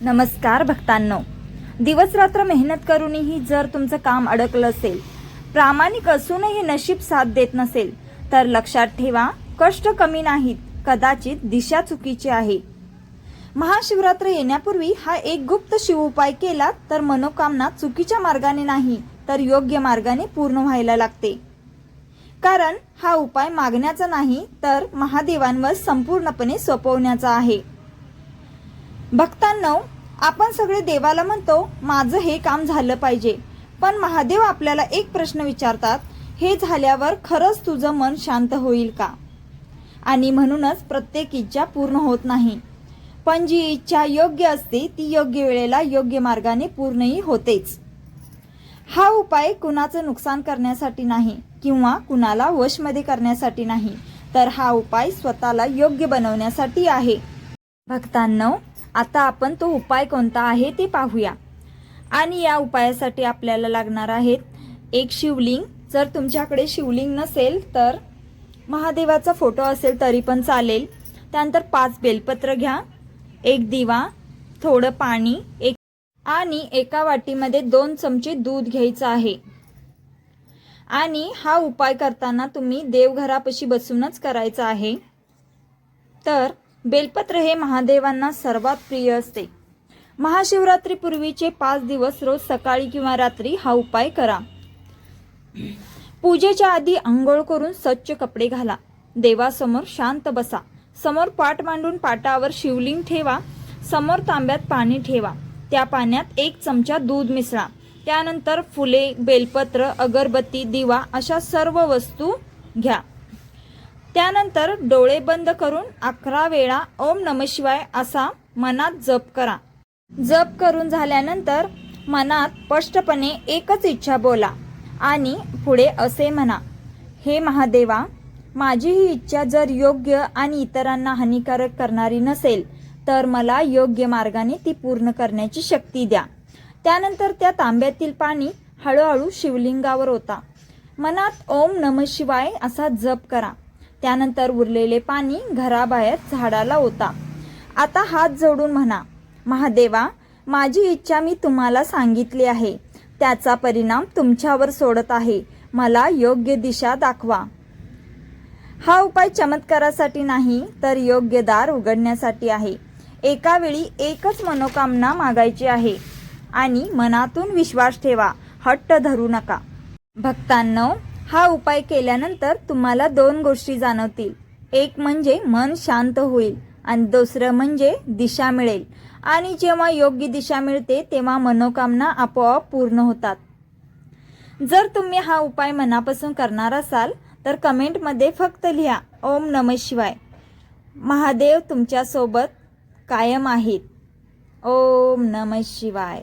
नमस्कार भक्तांनो, दिवस रात्र मेहनत करूनही जर तुमचं काम अडकलं असेल, प्रामाणिक असूनही नशीब साथ देत नसेल, तर लक्षात ठेवा, कष्ट कमी नाहीत, कदाचित दिशा चुकीची आहे. महाशिवरात्र येण्यापूर्वी हा एक गुप्त शिव उपाय केला तर मनोकामना चुकीच्या मार्गाने नाही तर योग्य मार्गाने पूर्ण व्हायला लागते. कारण हा उपाय मागण्याचा नाही तर महादेवांवर संपूर्णपणे सोपवण्याचा आहे. भक्तांनो, आपण सगळे देवाला म्हणतो माझं हे काम झालं पाहिजे, पण महादेव आपल्याला एक प्रश्न विचारतात, हे झाल्यावर खरंच तुझं मन शांत होईल का? आणि म्हणूनच प्रत्येक इच्छा पूर्ण होत नाही, पण जी इच्छा योग्य असते ती योग्य वेळेला योग्य मार्गाने पूर्णही होतेच. हा उपाय कुणाचं नुकसान करण्यासाठी नाही किंवा कुणाला वशमध्ये करण्यासाठी नाही, तर हा उपाय स्वतःला योग्य बनवण्यासाठी आहे. भक्तांनो, आता आपण तो उपाय कोणता आहे ते पाहूया. आणि या उपायासाठी आपल्याला लागणार आहेत एक शिवलिंग. जर तुमच्याकडे शिवलिंग नसेल तर महादेवाचा फोटो असेल तरी पण चालेल. त्यानंतर 5 बेलपत्र घ्या, एक दिवा, थोडं पाणी, आणि एका वाटीमध्ये 2 चमचे दूध घ्यायचं आहे. आणि हा उपाय करताना तुम्ही देवघरापाशी बसूनच करायचा आहे. तर बेलपत्र हे महादेवांना सर्वात प्रिय असते. महाशिवरात्री पूर्वीचे 5 दिवस रोज सकाळी किंवा रात्री हा उपाय करा. पूजेच्या आधी आंघोळ करून स्वच्छ कपडे घाला. देवासमोर शांत बसा. समोर पाट मांडून पाटावर शिवलिंग ठेवा. समोर तांब्यात पाणी ठेवा. त्या पाण्यात 1 चमचा दूध मिसळा. त्यानंतर फुले, बेलपत्र, अगरबत्ती, दिवा अशा सर्व वस्तू घ्या. त्यानंतर डोळे बंद करून 11 वेळा ओम नमः शिवाय असा मनात जप करा. जप करून झाल्यानंतर मनात स्पष्टपणे एकच इच्छा बोला आणि पुढे असे म्हणा, हे महादेवा, माझी ही इच्छा जर योग्य आणि इतरांना हानिकारक करणारी नसेल तर मला योग्य मार्गाने ती पूर्ण करण्याची शक्ती द्या. त्यानंतर त्या तांब्यातील पाणी हळूहळू शिवलिंगावर ओता. मनात ओम नमः शिवाय असा जप करा. त्यानंतर उरलेले पाणी घराबाहेर झाडाला ओता. आता हात जोडून म्हणा, महादेवा, माझी इच्छा मी तुम्हाला सांगितली आहे, त्याचा परिणाम तुमच्यावर सोडत आहे, मला योग्य दिशा दाखवा. हा उपाय चमत्कारासाठी नाही तर योग्य दार उघडण्यासाठी आहे. एका वेळी एकच मनोकामना मागायची आहे आणि मनातून विश्वास ठेवा, हट्ट धरू नका. भक्तांनो, हा उपाय केल्यानंतर तुम्हाला 2 गोष्टी जाणवतील. एक म्हणजे मन शांत होईल आणि दुसरं म्हणजे दिशा मिळेल. आणि जेव्हा योग्य दिशा मिळते तेव्हा मनोकामना आपोआप पूर्ण होतात. जर तुम्ही हा उपाय मनापासून करणार असाल तर कमेंटमध्ये फक्त लिहा ओम नमः शिवाय. महादेव तुमच्या सोबत कायम आहेत. ओम नमः शिवाय.